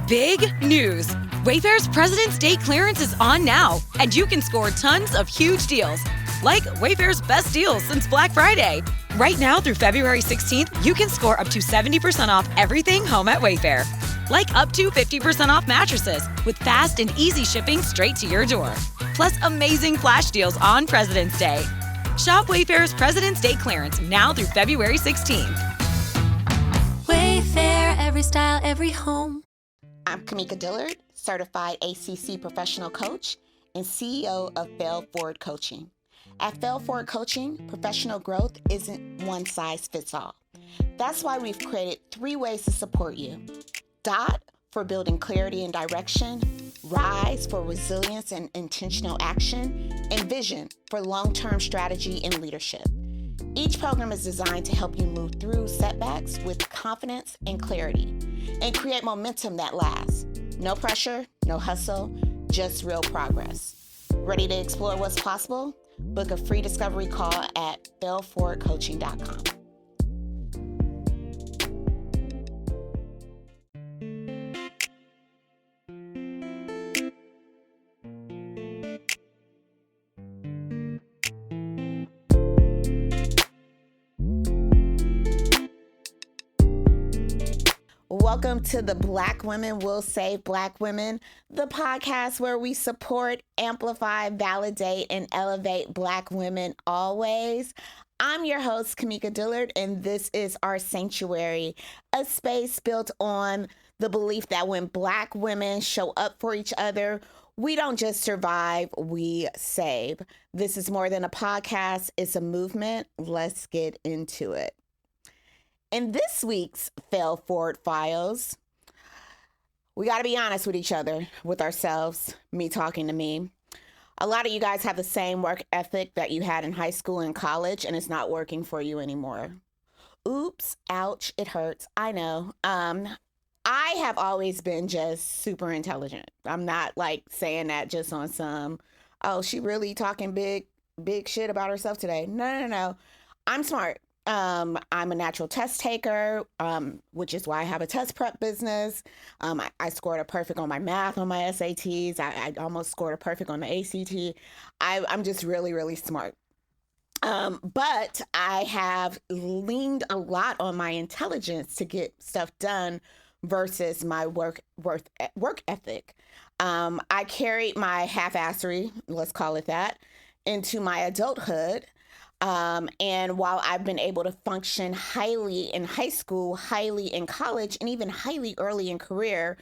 Big news! Wayfair's President's Day clearance is on now, and you can score tons of huge deals. Like Wayfair's best deals since Black Friday. Right now through February 16th, you can score up to 70% off everything home at Wayfair. Like up to 50% off mattresses with fast and easy shipping straight to your door. Plus amazing flash deals on President's Day. Shop Wayfair's President's Day clearance now through February 16th. Wayfair, every style, every home. I'm Kamika Dillard, certified ACC professional coach and CEO of S.A.V.E Forward Coaching. At S.A.V.E Forward Coaching, professional growth isn't one size fits all. That's why we've created 3 ways to support you. DOT for building clarity and direction, RISE for resilience and intentional action, and VISION for long-term strategy and leadership. Each program is designed to help you move through setbacks with confidence and clarity and create momentum that lasts. No pressure, no hustle, just real progress. Ready to explore what's possible? Book a free discovery call at S.A.V.E.forwardcoaching.com. Welcome to the Black Women Will Save Black Women, the podcast where we support, amplify, validate, and elevate Black women always. I'm your host, Kamika Dillard, and this is our sanctuary, a space built on the belief that when Black women show up for each other, we don't just survive, we save. This is more than a podcast, it's a movement. Let's get into it. In this week's S.A.V.E Forward Files, we got to be honest with each other, with ourselves, me talking to me. A lot of you guys have the same work ethic that you had in high school and college, and it's not working for you anymore. Oops, ouch, it hurts. I know. I have always been just super intelligent. I'm not like saying that just on some, oh, she really talking big shit about herself today. No. I'm smart. I'm a natural test taker, which is why I have a test prep business. I scored a perfect on my math on my SATs. I almost scored a perfect on the ACT. I'm just really, really smart. But I have leaned a lot on my intelligence to get stuff done versus my work ethic. I carried my half-assery, let's call it that, into my adulthood. And while I've been able to function highly in high school, highly in college, and even highly early in career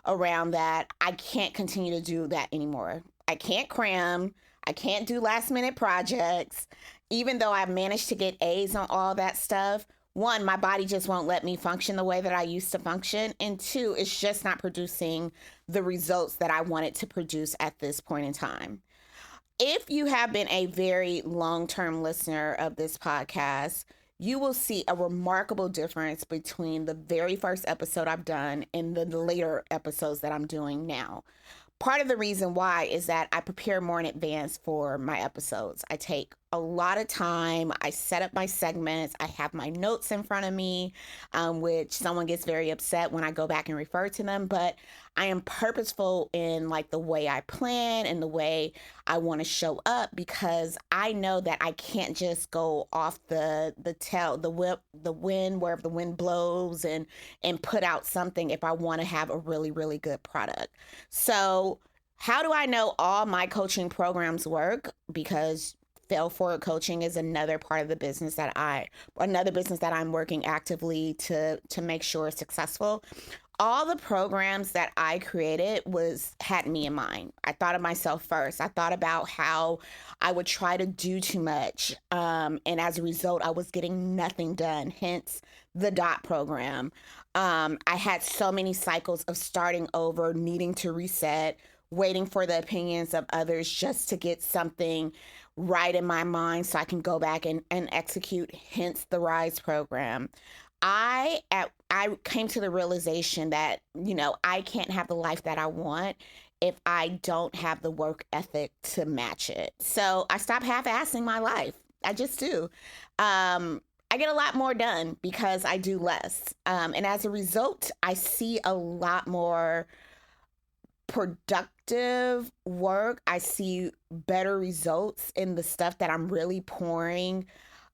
around that, I can't continue to do that anymore. I can't cram. I can't do last minute projects. Even though I've managed to get A's on all that stuff, 1, my body just won't let me function the way that I used to function. And 2, it's just not producing the results that I wanted to produce at this point in time. If you have been a very long-term listener of this podcast, you will see a remarkable difference between the very first episode I've done and the later episodes that I'm doing now. Part of the reason why is that I prepare more in advance for my episodes. I take a lot of time. I set up my segments. I have my notes in front of me, which someone gets very upset when I go back and refer to them. But I am purposeful in like the way I plan and the way I want to show up, because I know that I can't just go off the wind, wherever the wind blows, and put out something if I want to have a really, really good product. So how do I know all my coaching programs work? Because S.A.V.E Forward Coaching is another part of the business that I'm working actively to make sure is successful. All the programs that I created had me in mind. I thought of myself first. I thought about how I would try to do too much. And as a result, I was getting nothing done, hence the DOT program. I had so many cycles of starting over, needing to reset, waiting for the opinions of others just to get something right in my mind so I can go back and execute, hence the RISE program. I came to the realization that, I can't have the life that I want if I don't have the work ethic to match it. So I stopped half-assing my life. I just do. I get a lot more done because I do less. And as a result, I see a lot more productive work. I see better results in the stuff that I'm really pouring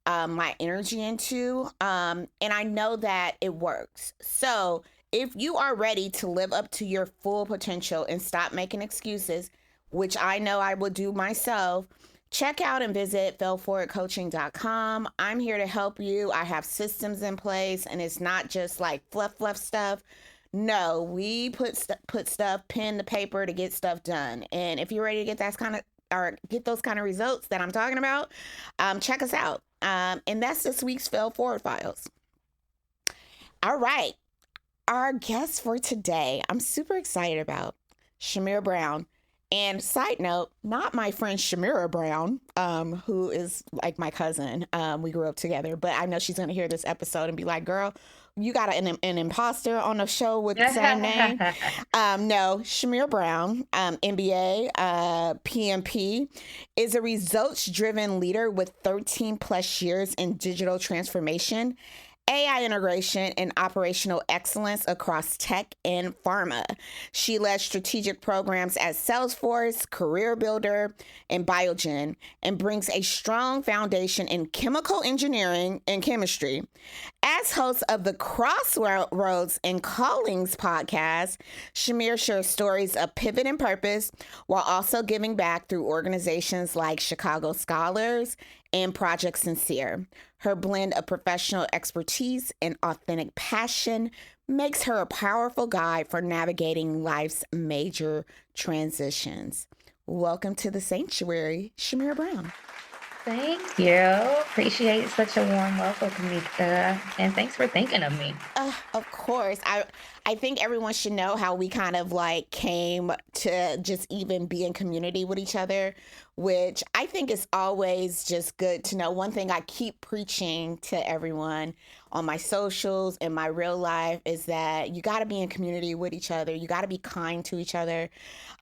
my energy into. And I know that it works. So if you are ready to live up to your full potential and stop making excuses, which I know I will do myself, check out and visit failforwardcoaching.com. I'm here to help you. I have systems in place, and it's not just like fluff stuff. No, we put stuff pen to paper to get stuff done. And if you're ready to get that kind of or get those kind of results that I'm talking about, check us out. And that's this week's Fail Forward Files. All right, our guest for today, I'm super excited about Shamira Brown. And side note, not my friend Shamira Brown, who is like my cousin. We grew up together, but I know she's going to hear this episode and be like, girl, you got an imposter on the show with the same name. No, Shamira Brown, MBA, PMP, is a results-driven leader with 13 plus years in digital transformation, AI integration, and operational excellence across tech and pharma. She led strategic programs at Salesforce, Career Builder, and Biogen, and brings a strong foundation in chemical engineering and chemistry. As host of the Crossroads and Callings podcast, Shamir shares stories of pivot and purpose while also giving back through organizations like Chicago Scholars and Project Sincere. Her blend of professional expertise and authentic passion makes her a powerful guide for navigating life's major transitions. Welcome to the sanctuary, Shamira Brown. Thank you. Appreciate such a warm welcome, Kamika. And thanks for thinking of me. Of course. I think everyone should know how we kind of like came to just even be in community with each other, which I think is always just good to know. One thing I keep preaching to everyone on my socials and my real life is that you got to be in community with each other. You got to be kind to each other.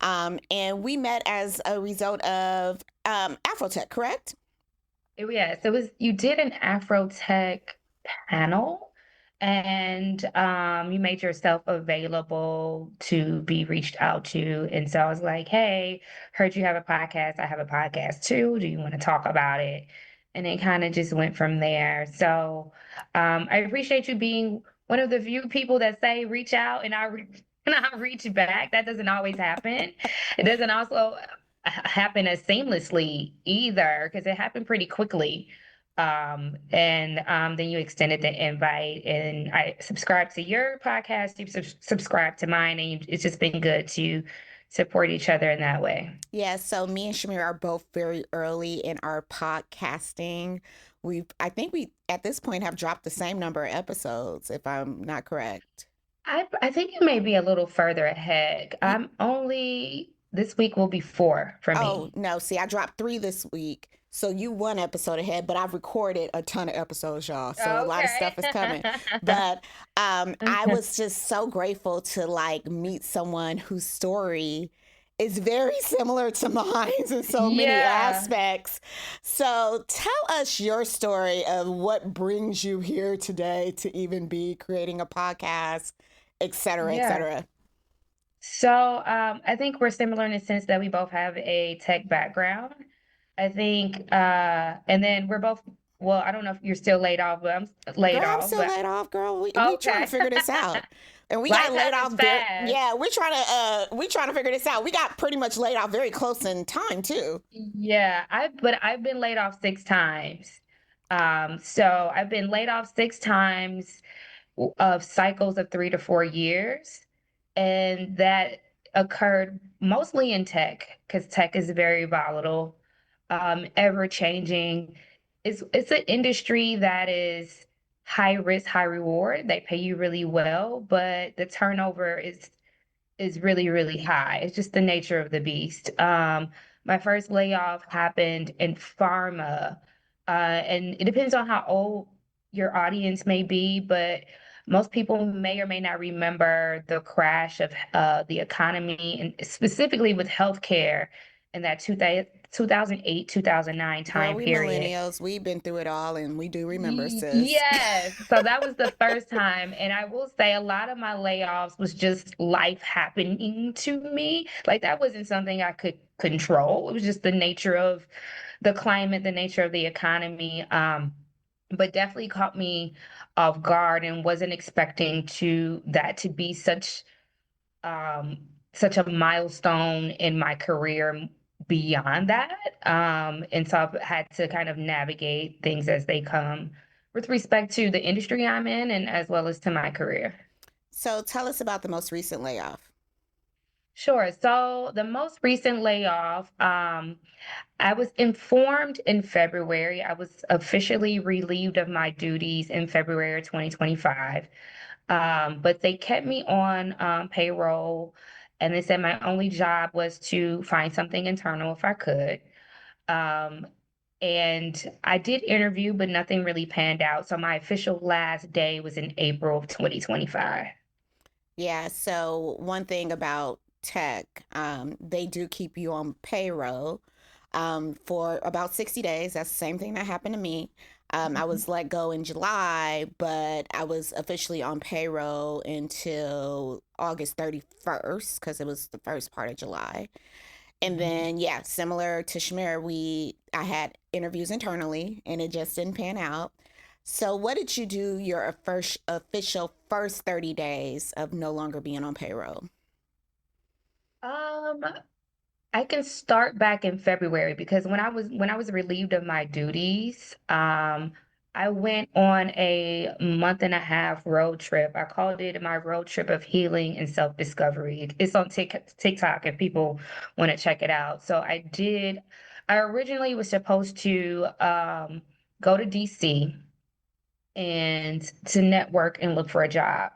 And we met as a result of Afrotech, correct? Yes, you did an Afrotech panel and you made yourself available to be reached out to. And so I was like, hey, heard you have a podcast. I have a podcast too. Do you want to talk about it? And it kind of just went from there. So I appreciate you being one of the few people that say reach out and and I reach back. That doesn't always happen. It doesn't also happen as seamlessly either because it happened pretty quickly. Then you extended the invite and I subscribed to your podcast. You subscribed to mine and it's just been good to support each other in that way. Yeah. So me and Shamir are both very early in our podcasting. I think we at this point have dropped the same number of episodes, if I'm not correct. I think you may be a little further ahead. This week will be 4 for me. Oh, no. See, I dropped 3 this week. So you 1 episode ahead, but I've recorded a ton of episodes, y'all. So Okay. A lot of stuff is coming. But I was just so grateful to like meet someone whose story is very similar to mine in so many aspects. So tell us your story of what brings you here today to even be creating a podcast, et cetera, et cetera. So I think we're similar in the sense that we both have a tech background. I think, and then we're both, well, I don't know if you're still laid off, but I'm laid off. I'm still laid off, girl. We Okay. trying to figure this out. And we Life got laid happens off. fast. Yeah, we're trying to figure this out. We got pretty much laid off very close in time too. Yeah, but I've been laid off 6 times. So I've been laid off 6 times of cycles of 3 to 4 years. And that occurred mostly in tech because tech is very volatile, ever changing. It's an industry that is high risk, high reward. They pay you really well, but the turnover is really, really high. It's just the nature of the beast. My first layoff happened in pharma, and it depends on how old your audience may be, but most people may or may not remember the crash of the economy, and specifically with healthcare in that 2008, 2009 Girl, time we period. millennials, we've been through it all and we do remember, sis. Yes. So that was the first time. And I will say a lot of my layoffs was just life happening to me. Like that wasn't something I could control. It was just the nature of the climate, the nature of the economy. But definitely caught me off guard and wasn't expecting to that to be um such a milestone in my career beyond that. And so I've had to kind of navigate things as they come with respect to the industry I'm in and as well as to my career. So tell us about the most recent layoff. Sure. So the most recent layoff, I was informed in February. I was officially relieved of my duties in February of 2025. But they kept me on payroll, and they said my only job was to find something internal if I could. Um, and I did interview, but nothing really panned out. So my official last day was in April of 2025. Yeah, so one thing about tech, they do keep you on payroll for about 60 days. That's the same thing that happened to me. I Mhm. was let go in July, but I was officially on payroll until August 31st because it was the first part of July. And Mhm. then, yeah, similar to Shamir, I had interviews internally and it just didn't pan out. So, what did you do your first official first 30 days of no longer being on payroll? Um, I can start back in February because when I was relieved of my duties, I went on a month and a half road trip. I called it my road trip of healing and self-discovery. It's on TikTok if people want to check it out. So I originally was supposed to go to DC and to network and look for a job,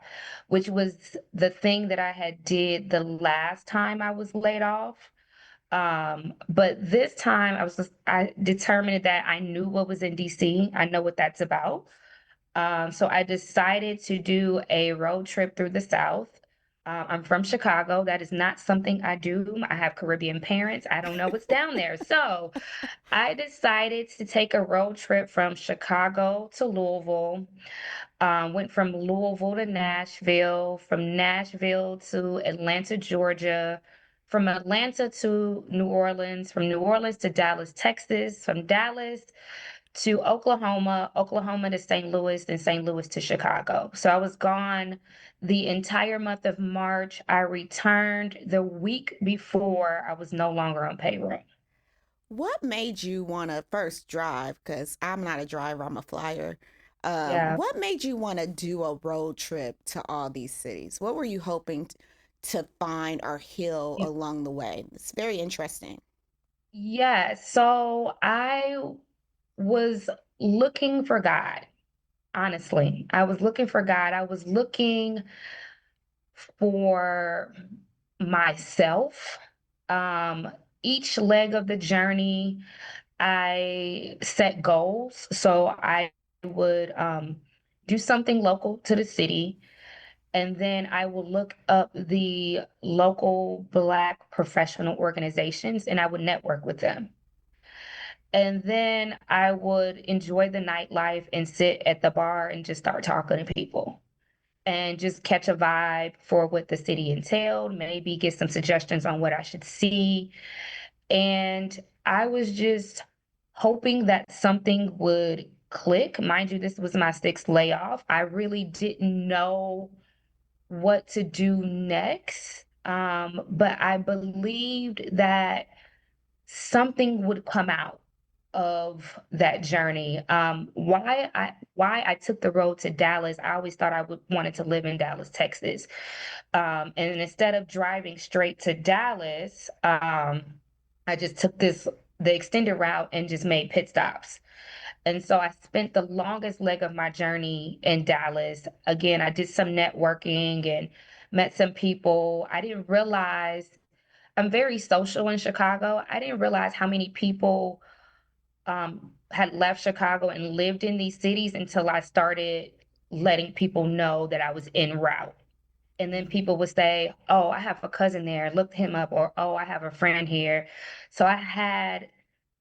which was the thing that I had did the last time I was laid off. But this time I determined that I knew what was in DC. I know what that's about. So I decided to do a road trip through the South. I'm from Chicago. That is not something I do. I have Caribbean parents. I don't know what's down there. So I decided to take a road trip from Chicago to Louisville. Went from Louisville to Nashville, from Nashville to Atlanta, Georgia, from Atlanta to New Orleans, from New Orleans to Dallas, Texas, from Dallas to Oklahoma, Oklahoma to St. Louis, then St. Louis to Chicago. So I was gone the entire month of March. I returned the week before I was no longer on payroll. What made you want to first drive? Because I'm not a driver, I'm a flyer. Yeah. What made you want to do a road trip to all these cities? What were you hoping to find or heal along the way? It's very interesting. Yeah. So I was looking for God. Honestly, I was looking for God. I was looking for myself. Um, each leg of the journey, I set goals. So I would do something local to the city, and then I will look up the local Black professional organizations and I would network with them. And then I would enjoy the nightlife and sit at the bar and just start talking to people and just catch a vibe for what the city entailed, maybe get some suggestions on what I should see. And I was just hoping that something would click. Mind you, this was my sixth layoff. I really didn't know what to do next. But I believed that something would come out of that journey. Why I took the road to Dallas, I always thought I would wanted to live in Dallas, Texas. And instead of driving straight to Dallas, I just took the extended route and just made pit stops. And so I spent the longest leg of my journey in Dallas. Again, I did some networking and met some people. I didn't realize I'm very social in Chicago. I didn't realize how many people had left Chicago and lived in these cities until I started letting people know that I was en route. And then people would say, "Oh, I have a cousin there. Look him up," or "Oh, I have a friend here." So I had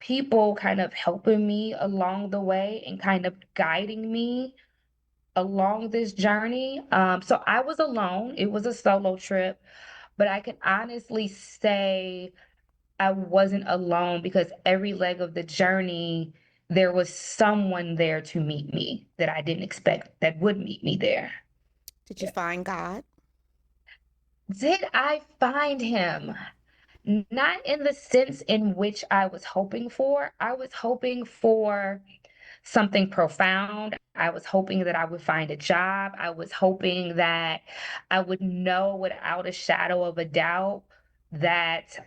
people kind of helping me along the way and kind of guiding me along this journey. So I was alone. It was a solo trip, but I can honestly say I wasn't alone because every leg of the journey, there was someone there to meet me that I didn't expect that would meet me there. Did you find God? Did I find him? Not in the sense in which I was hoping for. I was hoping for something profound. I was hoping that I would find a job. I was hoping that I would know without a shadow of a doubt that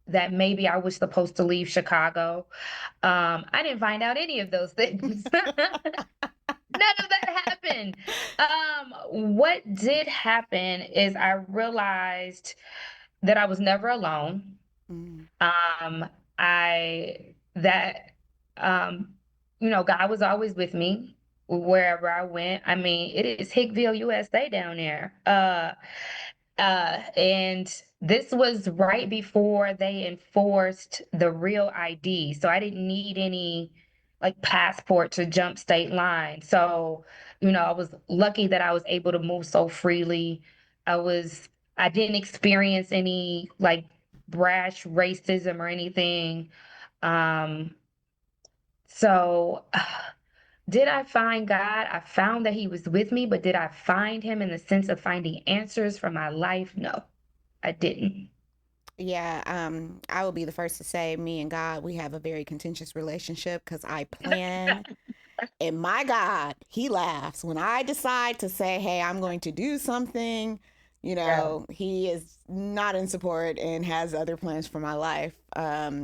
that maybe I was supposed to leave Chicago. I didn't find out any of those things. None of that happened. What did happen is I realized that I was never alone. Mm. Um, I that God was always with me wherever I went. I mean, it is Hickville, USA down there. And this was right before they enforced the real ID. So I didn't need any like passport to jump state line. So, I was lucky that I was able to move so freely. I was, I didn't experience any like brash racism or anything. Um, so did I find God? I found that he was with me, but did I find him in the sense of finding answers for my life? No, I didn't. Yeah, I will be the first to say me and God, we have a very contentious relationship because I plan. And my God, he laughs when I decide to say, hey, I'm going to do something. Yeah. He is not in support and has other plans for my life.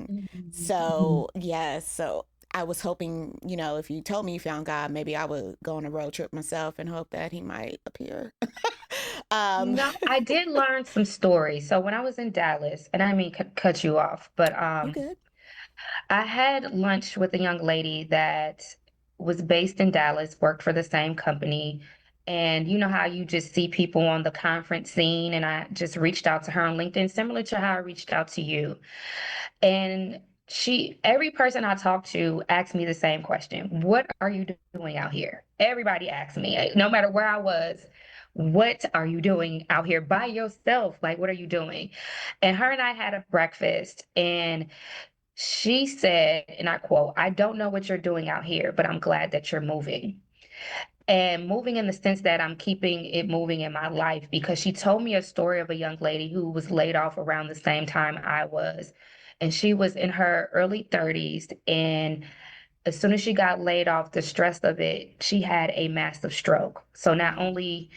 Mhm, mhm. So, yes. So I was hoping, if you told me you found God, maybe I would go on a road trip myself and hope that he might appear. um, No, I did learn some stories. So when I was in Dallas, and I mean cut you off, but you good? I had lunch with a young lady that was based in Dallas, worked for the same company. And you know how you just see people on the conference scene, and I just reached out to her on LinkedIn, similar to how I reached out to you. And every person I talked to asked me the same question. What are you doing out here? Everybody asked me, no matter where I was, what are you doing out here by yourself? Like, what are you doing? And her and I had a breakfast, and she said, and I quote, "I don't know what you're doing out here, but I'm glad that you're moving." And moving in the sense that I'm keeping it moving in my life because she told me a story of a young lady who was laid off around the same time I was. And she was in her early 30s. And as soon as she got laid off, the stress of it, she had a massive stroke. So not Mm, only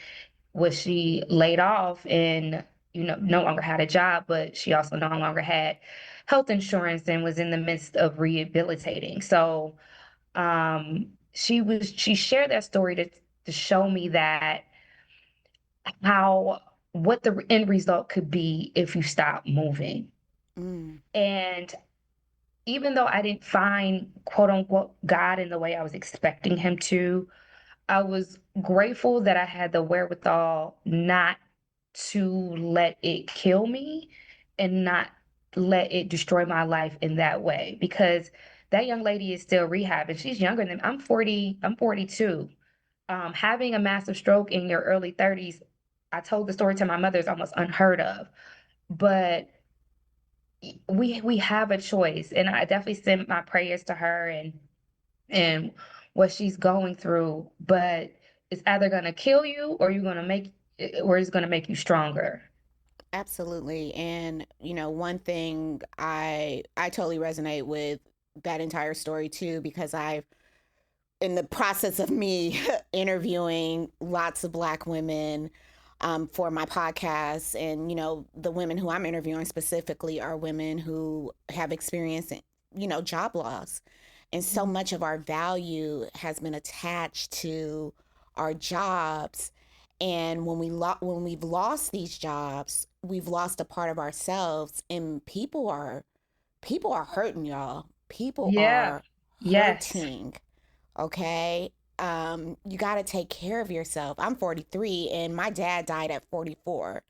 was she laid off and no longer had a job, but she also no longer had health insurance and was in the midst of rehabilitating. So she shared that story to show me that how what the end result could be if you stop moving. mm, And even though I didn't find quote unquote God in the way I was expecting him to, I was grateful that I had the wherewithal not to let it kill me and not let it destroy my life in that way because that young lady is still rehabbing. She's younger than I'm 40, I'm 42. Having a massive stroke in your early 30s, I told the story to my mother, is almost unheard of. But we have a choice, and I definitely send my prayers to her and what she's going through. But it's either gonna kill you or it's gonna make you stronger. absolutely. And one thing I totally resonate with that entire story too, because I've in the process of me interviewing lots of Black women for my podcast, and the women who I'm interviewing specifically are women who have experienced job loss, and so Mhm. much of our value has been attached to our jobs. And when we've lost these jobs, we've lost a part of ourselves, and people are hurting, y'all. People Yeah. are Yes. hurting. Okay. you got to take care of yourself. I'm 43 and my dad died at 44.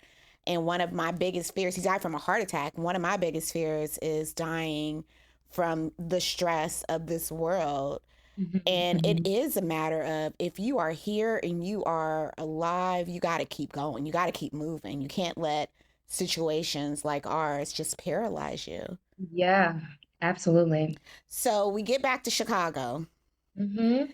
And one of my biggest fears, he died from a heart attack. One of my biggest fears is dying from the stress of this world. Mhm, And it mhm. is a matter of if you are here and you are alive, you got to keep going. You got to keep moving. You can't let situations like ours just paralyze you. Yeah, absolutely. So we get back to Chicago Hmm.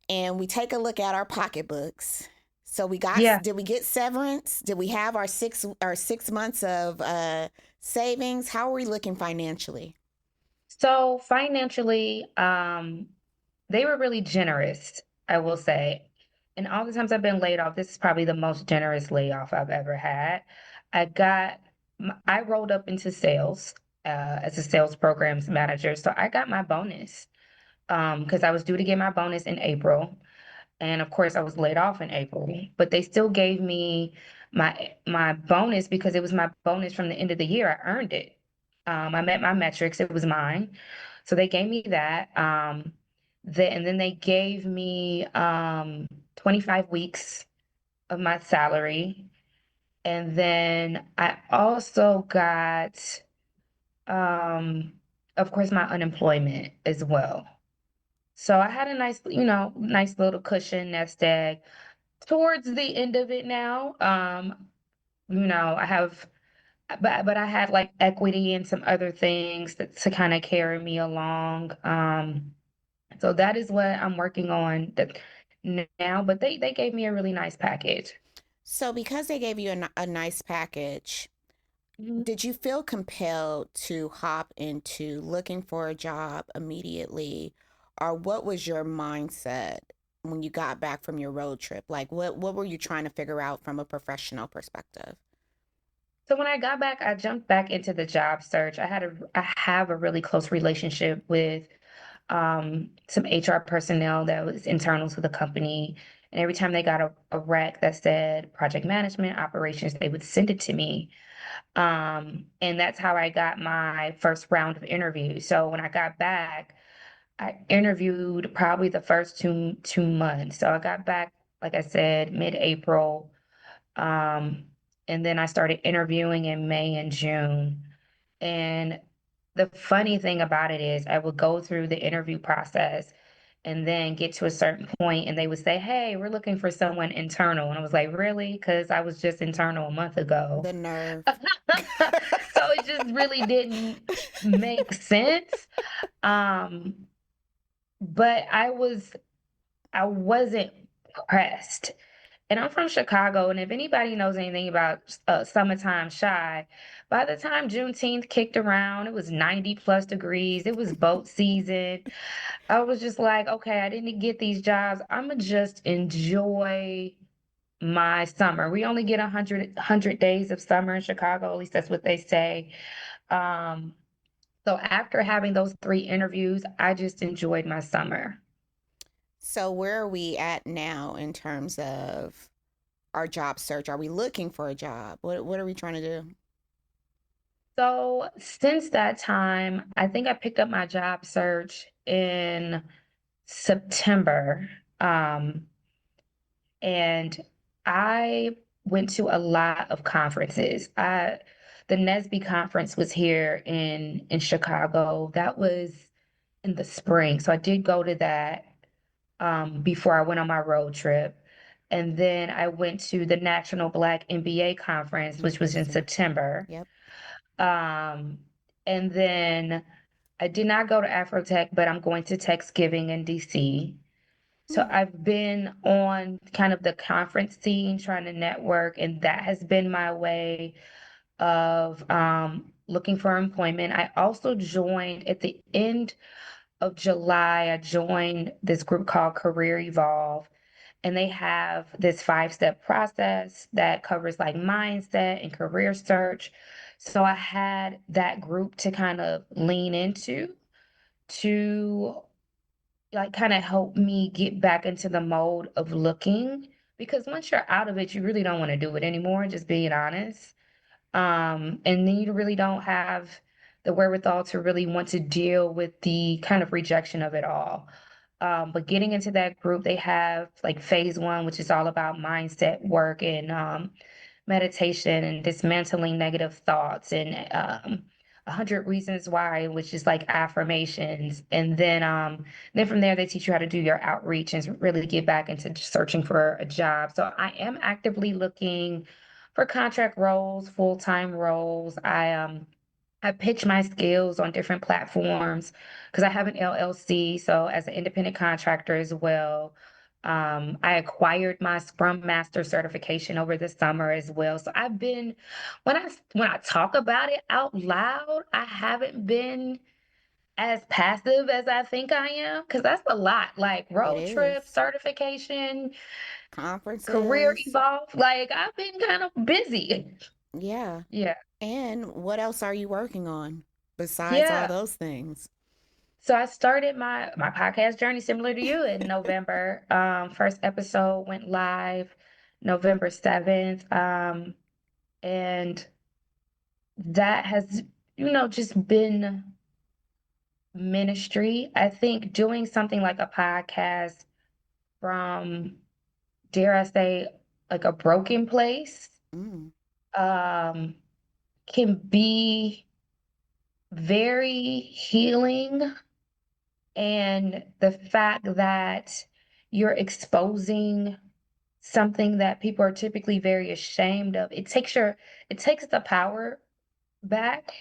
and we take a look at our pocketbooks. So Yeah. did we get severance? Did we have our 6 months of savings? How are we looking financially? So financially, they were really generous, I will say. And all the times I've been laid off, this is probably the most generous layoff I've ever had. I got, I rolled up into sales as a sales programs manager. So I got my bonus because I was due to get my bonus in April. And of course, I was laid off in April, but they still gave me my bonus because it was my bonus from the end of the year. I earned it. I met my metrics. It was mine. So they gave me that. And then they gave me 25 weeks of my salary. And then I also got, um, of course, my unemployment as well. So I had a nice, nice little cushion nest egg towards the end of it now. I have, but I had like equity and some other things to kind of carry me along. So that is what I'm working on now. But they gave me a really nice package. So because they gave you a nice package, Mhm. did you feel compelled to hop into looking for a job immediately, or what was your mindset when you got back from your road trip? Like what were you trying to figure out from a professional perspective? So when I got back, I jumped back into the job search. I have a really close relationship with some HR personnel that was internal to the company. And every time they got a rec that said project management operations, they would send it to me. And that's how I got my first round of interviews. So when I got back, I interviewed probably the first two months. So I got back, like I said, mid-April. Um, and then I started interviewing in May and June. And the funny thing about it is I would go through the interview process and then get to a certain point and they would say, "Hey, we're looking for someone internal." And I was like, "Really?" Because I was just internal a month ago. The nerve. So it just really didn't make sense. Um, but I wasn't pressed. And I'm from Chicago, and if anybody knows anything about summertime shy, by the time Juneteenth kicked around, it was 90 plus degrees. It was boat season. I was just like, okay, I didn't get these jobs. I'm gonna just enjoy my summer. We only get 100 days of summer in Chicago, at least that's what they say. Um, so after having those three interviews, I just enjoyed my summer. So where are we at now in terms of our job search? Are we looking for a job? What are we trying to do? So since that time, I think I picked up my job search in September. And I went to a lot of conferences. The NSBE conference was here in Chicago. That was in the spring. So I did go to that before I went on my road trip. And then I went to the National Black MBA Conference, which was in Amazing. September. Yep. Um, and then I did not go to Afrotech, but I'm going to Techsgiving in DC. So Hmm. I've been on kind of the conference scene trying to network, and that has been my way of looking for employment. I also joined at the end of July, I joined this group called Career Evolve, and they have this 5-step process that covers like mindset and career search. So I had that group to kind of lean into to like kind of help me get back into the mode of looking because once you're out of it, you really don't want to do it anymore, just being honest. And then you really don't have the wherewithal to really want to deal with the kind of rejection of it all. But getting into that group, they have like phase one, which is all about mindset work and meditation and dismantling negative thoughts and 100 reasons why, which is like affirmations. And then from there they teach you how to do your outreach and really get back into searching for a job. So I am actively looking for contract roles, full-time roles. I pitch my skills on different platforms because I have an LLC, so as an independent contractor as well. I acquired my Scrum Master certification over the summer as well. So I've been, when I talk about it out loud, I haven't been as passive as I think I am because that's a lot. Like It road trip, is. certification, career Conferences. evolve. Like I've been kind of busy. Yeah. Yeah. And what else are you working on besides all Yeah. those things? So I started my podcast journey similar to you in November. First episode went live November 7th. And that has, just been ministry. I think doing something like a podcast from, dare I say, like a broken place, Mm, um, can be very healing. And the fact that you're exposing something that people are typically very ashamed of, it takes the power back,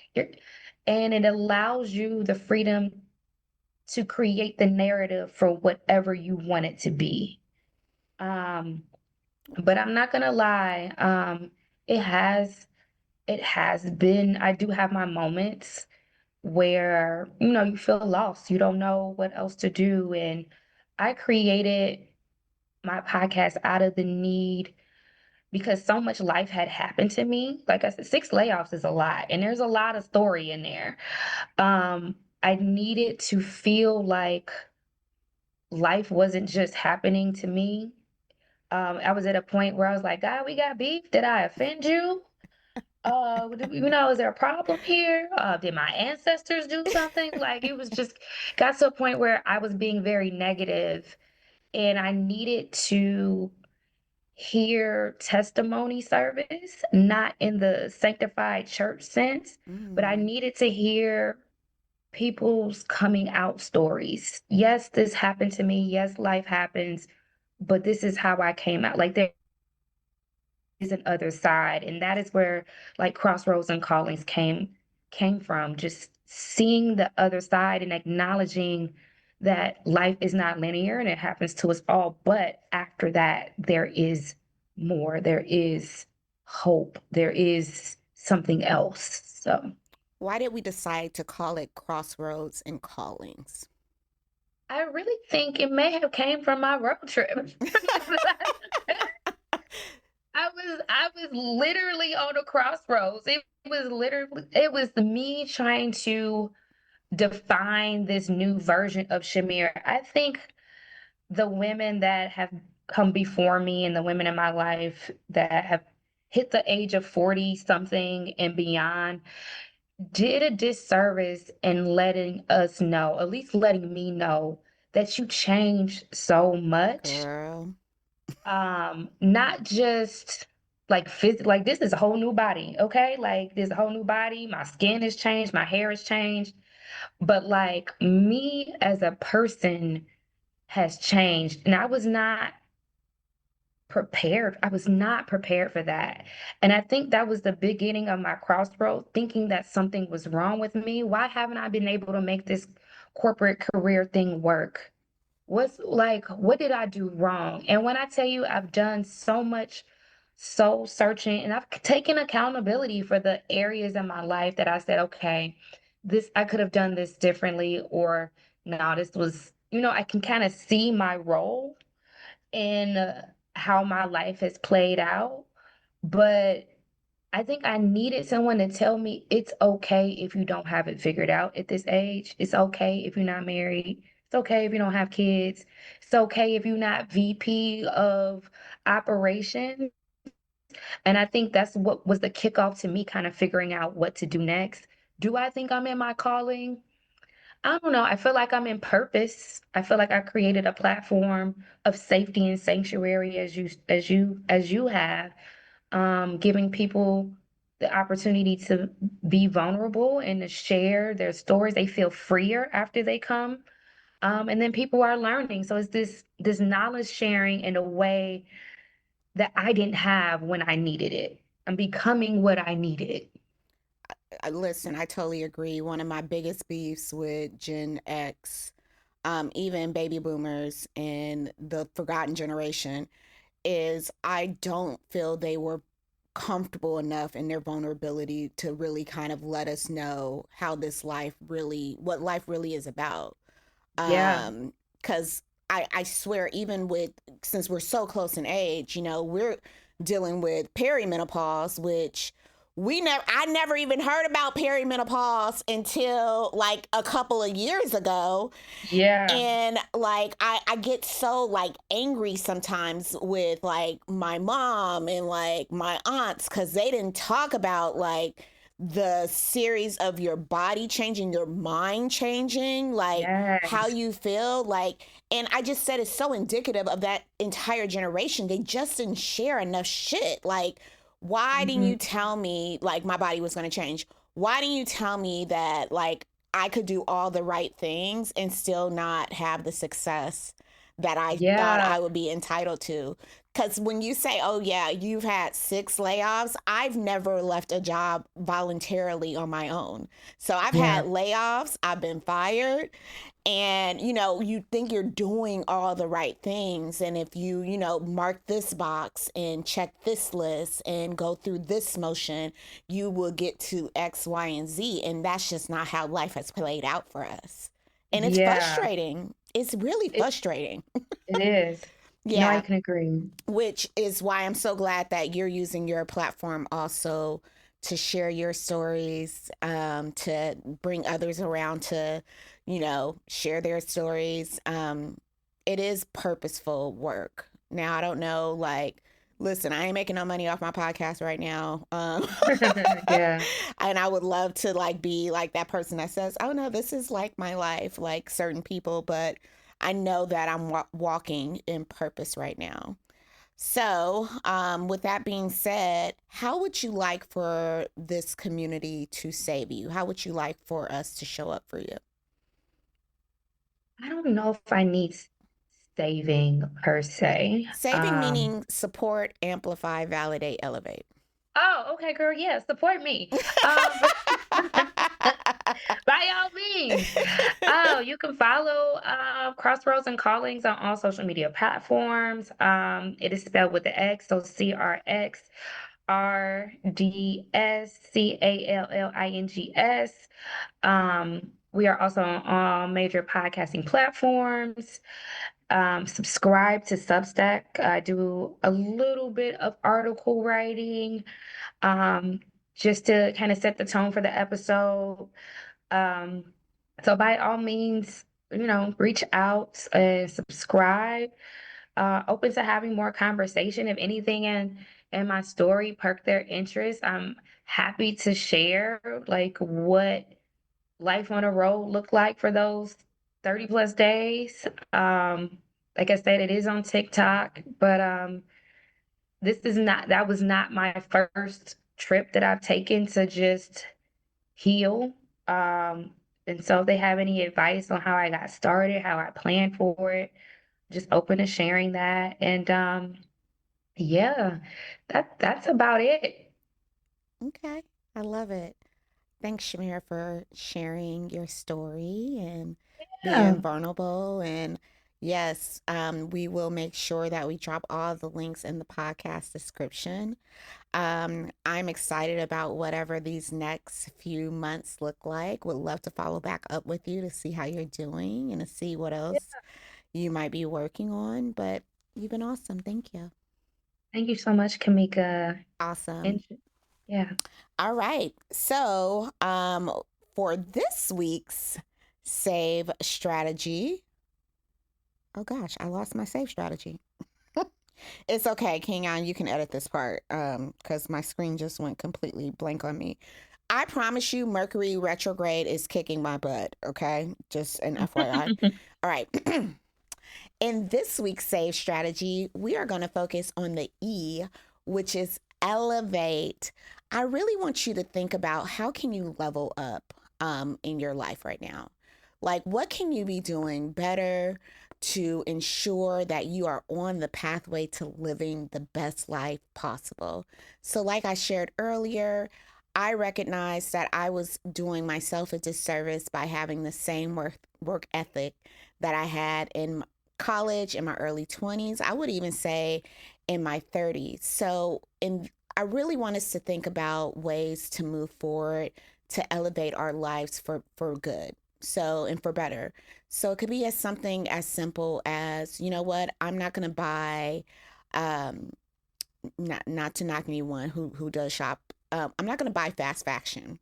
and it allows you the freedom to create the narrative for whatever you want it to be. Um, but I'm not gonna lie, it has it has been, I do have my moments where, you feel lost. You don't know what else to do. And I created my podcast out of the need because so much life had happened to me. Like I said, 6 layoffs is a lot, and there's a lot of story in there. I needed to feel like life wasn't just happening to me. I was at a point where I was like, God, we got beef. Did I offend you? Is there a problem here? Did my ancestors do something? Like it was just got to a point where I was being very negative and I needed to hear testimony service, not in the sanctified church sense, but I mm. needed to hear people's coming out stories. Yes, this happened to me. Yes, life happens, but this is how I came out. Like there is an other side, and that is where like crossroads and callings came from, just seeing the other side and acknowledging that life is not linear and it happens to us all, but after that there is more, there is hope, there is something else. So Why did we decide to call it Crossroads and Callings? I really think it may have came from my road trip. I was literally on a crossroads. It was me trying to define this new version of Shamir. I think the women that have come before me and the women in my life that have hit the age of 40 something and beyond did a disservice in letting us know, at least letting me know, that you changed so much. Girl. Not just like like this is a whole new body, okay? Like this a whole new body. My skin has changed, my hair has changed, but like me as a person has changed. And I was not prepared. I was not prepared for that. And I think that was the beginning of my crossroad, thinking that something was wrong with me. Why haven't I been able to make this corporate career thing work? What did I do wrong? And when I tell you I've done so much soul searching and I've taken accountability for the areas in my life that I said, okay, this I could have done this differently, or no, this was, I can kind of see my role in how my life has played out. But I think I needed someone to tell me it's okay if you don't have it figured out at this age. It's okay if you're not married. It's okay if you don't have kids. It's okay if you're not VP of operations. And I think that's what was the kickoff to me kind of figuring out what to do next. Do I think I'm in my calling? I don't know. I feel like I'm in purpose. I feel like I created a platform of safety and sanctuary as you have, giving people the opportunity to be vulnerable and to share their stories. They feel freer after they come. And then people are learning. So it's this knowledge sharing in a way that I didn't have when I needed it. I'm becoming what I needed. Listen, I totally agree. One of my biggest beefs with Gen X, even baby boomers and the forgotten generation, is I don't feel they were comfortable enough in their vulnerability to really kind of let us know how this life really, what life really is about. Yeah. Because I swear, even with, since we're so close in age, we're dealing with perimenopause, which I never even heard about perimenopause until like a couple of years ago. Yeah. And like I get so like angry sometimes with like my mom and like my aunts because they didn't talk about like the series of your body changing, your mind changing, like how Yes. you feel. Like, and I just said it's so indicative of that entire generation. They just didn't share enough shit. Like, why didn't Mhm. you tell me like my body was going to change? Why didn't you tell me that like I could do all the right things and still not have the success that I thought Yeah. I would be entitled to? Because when you say, oh, yeah, you've had 6 layoffs, I've never left a job voluntarily on my own. So I've Yeah. had layoffs, I've been fired, and you think you're doing all the right things, and if you mark this box and check this list and go through this motion, you will get to X, Y, and Z, and that's just not how life has played out for us. And it's Yeah. frustrating. It's really It frustrating. it is. No, I Yeah, can agree. which is why I'm so glad that you're using your platform also to share your stories, to bring others around to, share their stories. It is purposeful work. Now, I don't know, like, listen, I ain't making no money off my podcast right now. Yeah. And I would love to, like, be like that person that says, oh, no, this is like my life, like certain people, but I know that I'm walking in purpose right now. So, with that being said, how would you like for this community to save you? How would you like for us to show up for you? I don't know if I need saving per se. Saving meaning support, amplify, validate, elevate. Oh, okay, girl. Yeah, support me. Um, by all means. Oh, you can follow Crossroads and Callings on all social media platforms. It is spelled with the X, so CRXRDSCALLINGS. We are also on all major podcasting platforms. Subscribe to Substack. I do a little bit of article writing, um, just to kind of set the tone for the episode. Um, so by all means, reach out and subscribe. Open to having more conversation. If anything in my story perked their interest, I'm happy to share like what life on a road looked like for those 30 plus days. Like I said, it is on TikTok, but that was not my first trip that I've taken to just heal. Um, and so if they have any advice on how I got started, how I planned for it, just open to sharing that. And yeah, that's about it. Okay, I love it. Thanks, Shamira, for sharing your story and Yeah. being vulnerable. And yes, we will make sure that we drop all the links in the podcast description. I'm excited about whatever these next few months look like. Would love to follow back up with you to see how you're doing and to see what else you might be working on. But you've been awesome. Thank you. Thank you so much, Kamika. Awesome. And yeah. All right. So, for this week's save strategy, oh gosh, I lost my save strategy. It's okay, Kenyon. You can edit this part because my screen just went completely blank on me. I promise you, Mercury retrograde is kicking my butt. Okay, just an FYI. All right. In this week's save strategy, we are going to focus on the E, which is elevate. I really want you to think about how can you level up in your life right now? Like, what can you be doing better to ensure that you are on the pathway to living the best life possible? So, like I shared earlier, I recognized that I was doing myself a disservice by having the same work ethic that I had in college in my early 20s. I would even say in my 30s. I really want us to think about ways to move forward to elevate our lives for good. So, and for better. So it could be as something as simple as, you know what, I'm not going to buy, um, not to knock anyone who does shop. I'm not going to buy fast fashion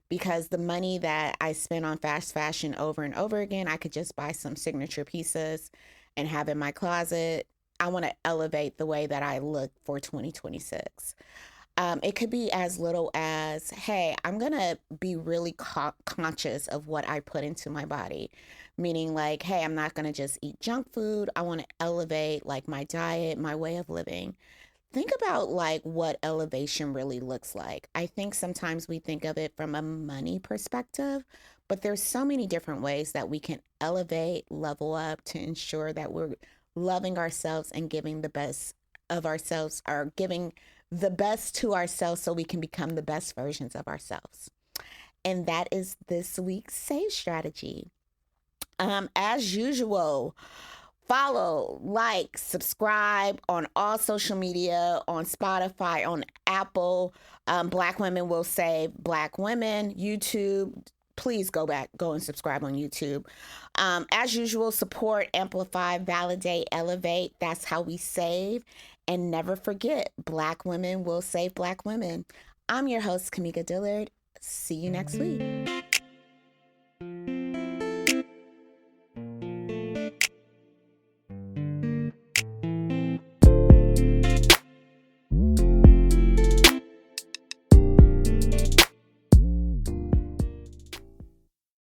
because the money that I spend on fast fashion over and over again, I could just buy some signature pieces and have in my closet. I want to elevate the way that I look for 2026. It could be as little as, hey, I'm going to be really conscious of what I put into my body. Meaning, like, hey, I'm not going to just eat junk food. I want to elevate, like, my diet, my way of living. Think about, like, what elevation really looks like. I think sometimes we think of it from a money perspective, but there's so many different ways that we can elevate, level up to ensure that we're loving ourselves and giving the best of ourselves, or giving the best to ourselves so we can become the best versions of ourselves. And that is this week's save strategy. As usual, follow, like, subscribe on all social media, on Spotify, on Apple. Black Women Will Save Black Women. YouTube. Please go and subscribe on YouTube. As usual, support, amplify, validate, elevate. That's how we save. And never forget, Black women will save Black women. I'm your host, Kamika Dillard. See you next week.